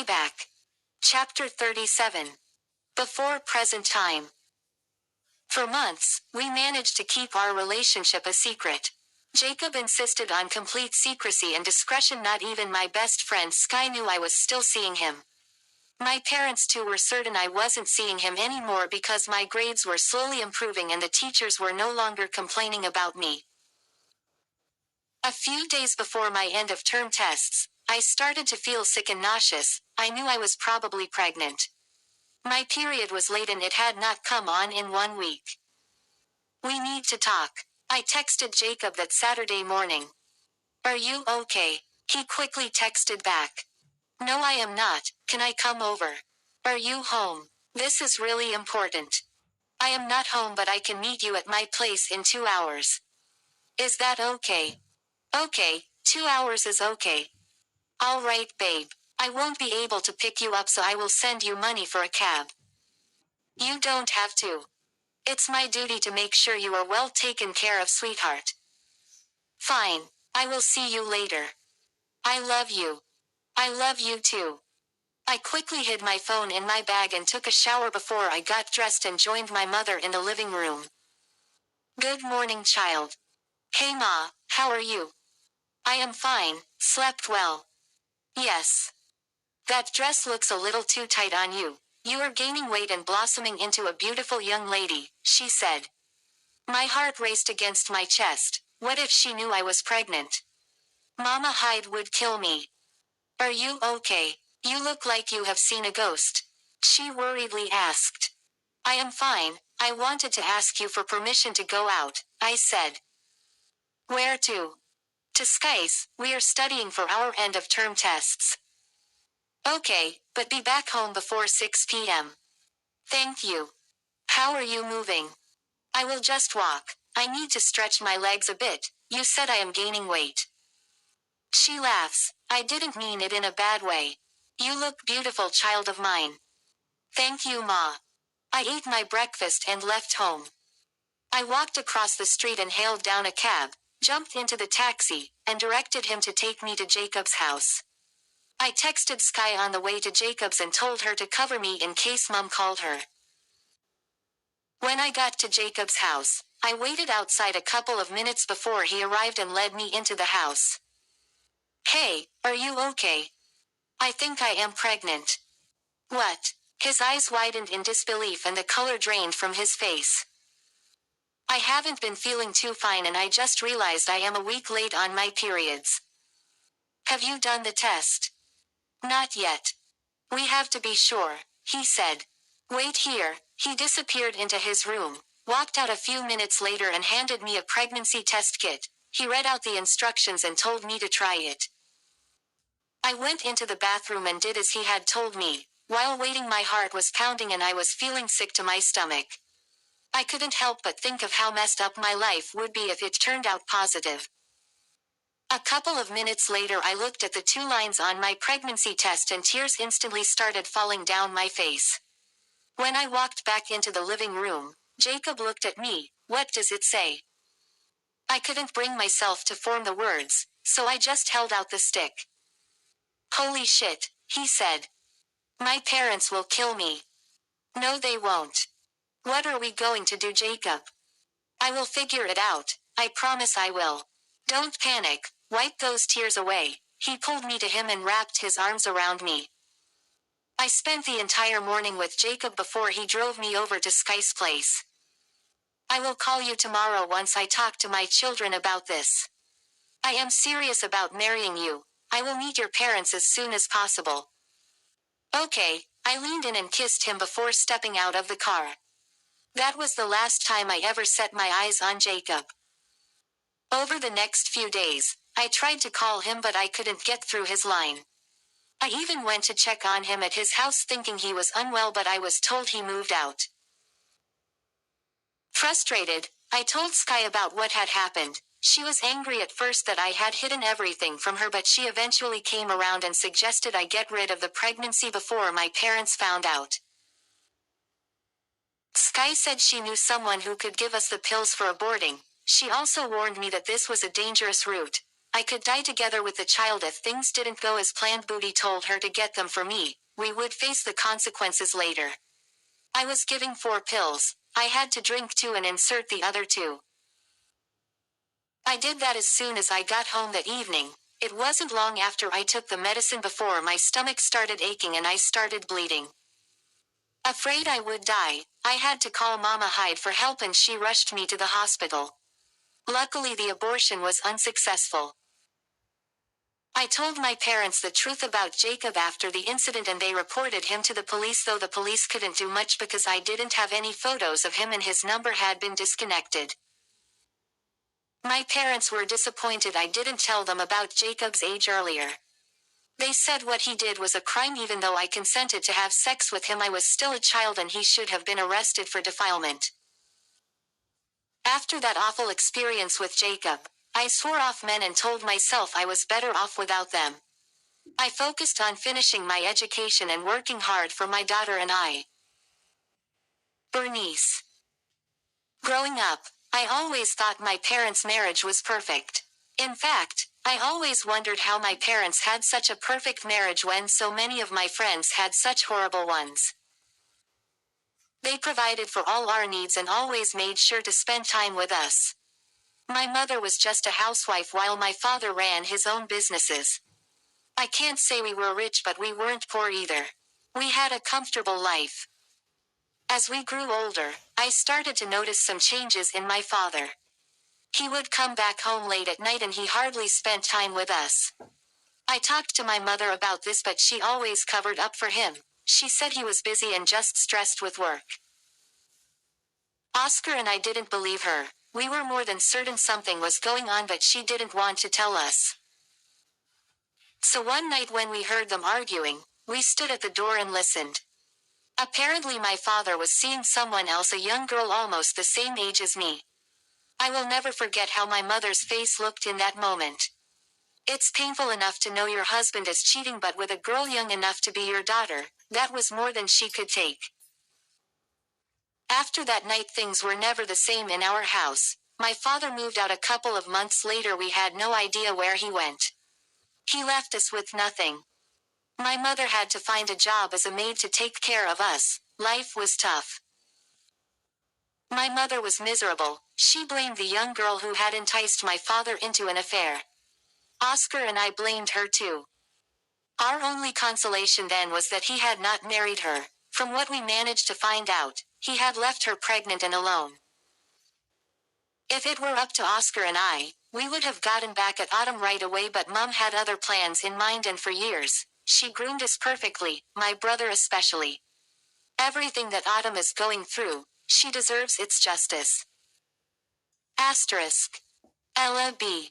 Payback. Chapter 37. Before present time. For months, we managed to keep our relationship a secret. Jacob insisted on complete secrecy and discretion. Not even my best friend Sky knew I was still seeing him. My parents too were certain I wasn't seeing him anymore because my grades were slowly improving and the teachers were no longer complaining about me. A few days before my end-of-term tests, I started to feel sick and nauseous. I knew I was probably pregnant. My period was late and it had not come on in 1 week. We need to talk. I texted Jacob that Saturday morning. Are you okay? He quickly texted back. No, I am not. Can I come over? Are you home? This is really important. I am not home, but I can meet you at my place in 2 hours. Is that okay? Okay, 2 hours is okay. All right, babe. I won't be able to pick you up, so I will send you money for a cab. You don't have to. It's my duty to make sure you are well taken care of, sweetheart. Fine. I will see you later. I love you. I love you too. I quickly hid my phone in my bag and took a shower before I got dressed and joined my mother in the living room. Good morning, child. Hey Ma, how are you? I am fine, slept well. Yes. That dress looks a little too tight on you. You are gaining weight and blossoming into a beautiful young lady, she said. My heart raced against my chest. What if she knew I was pregnant? Mama Hyde would kill me. Are you okay? You look like you have seen a ghost. She worriedly asked. I am fine. I wanted to ask you for permission to go out, I said. Where to? To Sky's. We are studying for our end-of-term tests. Okay, but be back home before 6 p.m. Thank you. How are you moving? I will just walk. I need to stretch my legs a bit. You said I am gaining weight. She laughs. I didn't mean it in a bad way. You look beautiful, child of mine. Thank you, Ma. I ate my breakfast and left home. I walked across the street and hailed down a cab, jumped into the taxi, and directed him to take me to Jacob's house. I texted Sky on the way to Jacob's and told her to cover me in case Mom called her. When I got to Jacob's house, I waited outside a couple of minutes before he arrived and led me into the house. Hey, are you okay? I think I am pregnant. What? His eyes widened in disbelief and the color drained from his face. I haven't been feeling too fine and I just realized I am a week late on my periods. Have you done the test? Not yet. We have to be sure, he said. Wait here. He disappeared into his room, walked out a few minutes later and handed me a pregnancy test kit. He read out the instructions and told me to try it. I went into the bathroom and did as he had told me. While waiting, my heart was pounding and I was feeling sick to my stomach. I couldn't help but think of how messed up my life would be if it turned out positive. A couple of minutes later, I looked at the 2 lines on my pregnancy test and tears instantly started falling down my face. When I walked back into the living room, Jacob looked at me. What does it say? I couldn't bring myself to form the words, so I just held out the stick. Holy shit, he said. My parents will kill me. No, they won't. What are we going to do, Jacob? I will figure it out. I promise I will. Don't panic. Wipe those tears away. He pulled me to him and wrapped his arms around me. I spent the entire morning with Jacob before he drove me over to Sky's place. I will call you tomorrow once I talk to my children about this. I am serious about marrying you. I will meet your parents as soon as possible. Okay, I leaned in and kissed him before stepping out of the car. That was the last time I ever set my eyes on Jacob. Over the next few days, I tried to call him but I couldn't get through his line. I even went to check on him at his house thinking he was unwell, but I was told he moved out. Frustrated, I told Sky about what had happened. She was angry at first that I had hidden everything from her, but she eventually came around and suggested I get rid of the pregnancy before my parents found out. Sky said she knew someone who could give us the pills for aborting. She also warned me that this was a dangerous route. I could die together with the child if things didn't go as planned. Booty told her to get them for me. We would face the consequences later. I was giving 4 pills. I had to drink 2 and insert the other 2. I did that as soon as I got home that evening. It wasn't long after I took the medicine before my stomach started aching and I started bleeding. Afraid I would die, I had to call Mama Hyde for help and she rushed me to the hospital. Luckily the abortion was unsuccessful. I told my parents the truth about Jacob after the incident and they reported him to the police, though the police couldn't do much because I didn't have any photos of him and his number had been disconnected. My parents were disappointed I didn't tell them about Jacob's age earlier. They said what he did was a crime. Even though I consented to have sex with him, I was still a child and he should have been arrested for defilement. After that awful experience with Jacob, I swore off men and told myself I was better off without them. I focused on finishing my education and working hard for my daughter and I. Bernice. Growing up, I always thought my parents' marriage was perfect. In fact, I always wondered how my parents had such a perfect marriage when so many of my friends had such horrible ones. They provided for all our needs and always made sure to spend time with us. My mother was just a housewife while my father ran his own businesses. I can't say we were rich, but we weren't poor either. We had a comfortable life. As we grew older, I started to notice some changes in my father. He would come back home late at night and he hardly spent time with us. I talked to my mother about this, but she always covered up for him. She said he was busy and just stressed with work. Oscar and I didn't believe her. We were more than certain something was going on, but she didn't want to tell us. So one night when we heard them arguing, we stood at the door and listened. Apparently my father was seeing someone else, a young girl almost the same age as me. I will never forget how my mother's face looked in that moment. It's painful enough to know your husband is cheating, but with a girl young enough to be your daughter, that was more than she could take. After that night things were never the same in our house. My father moved out a couple of months later. We had no idea where he went. He left us with nothing. My mother had to find a job as a maid to take care of us. Life was tough. My mother was miserable. She blamed the young girl who had enticed my father into an affair. Oscar and I blamed her too. Our only consolation then was that he had not married her. From what we managed to find out, he had left her pregnant and alone. If it were up to Oscar and I, we would have gotten back at Autumn right away, but Mom had other plans in mind, and for years, she groomed us perfectly, my brother especially. Everything that Autumn is going through, she deserves its justice. Asterisk. Ella B.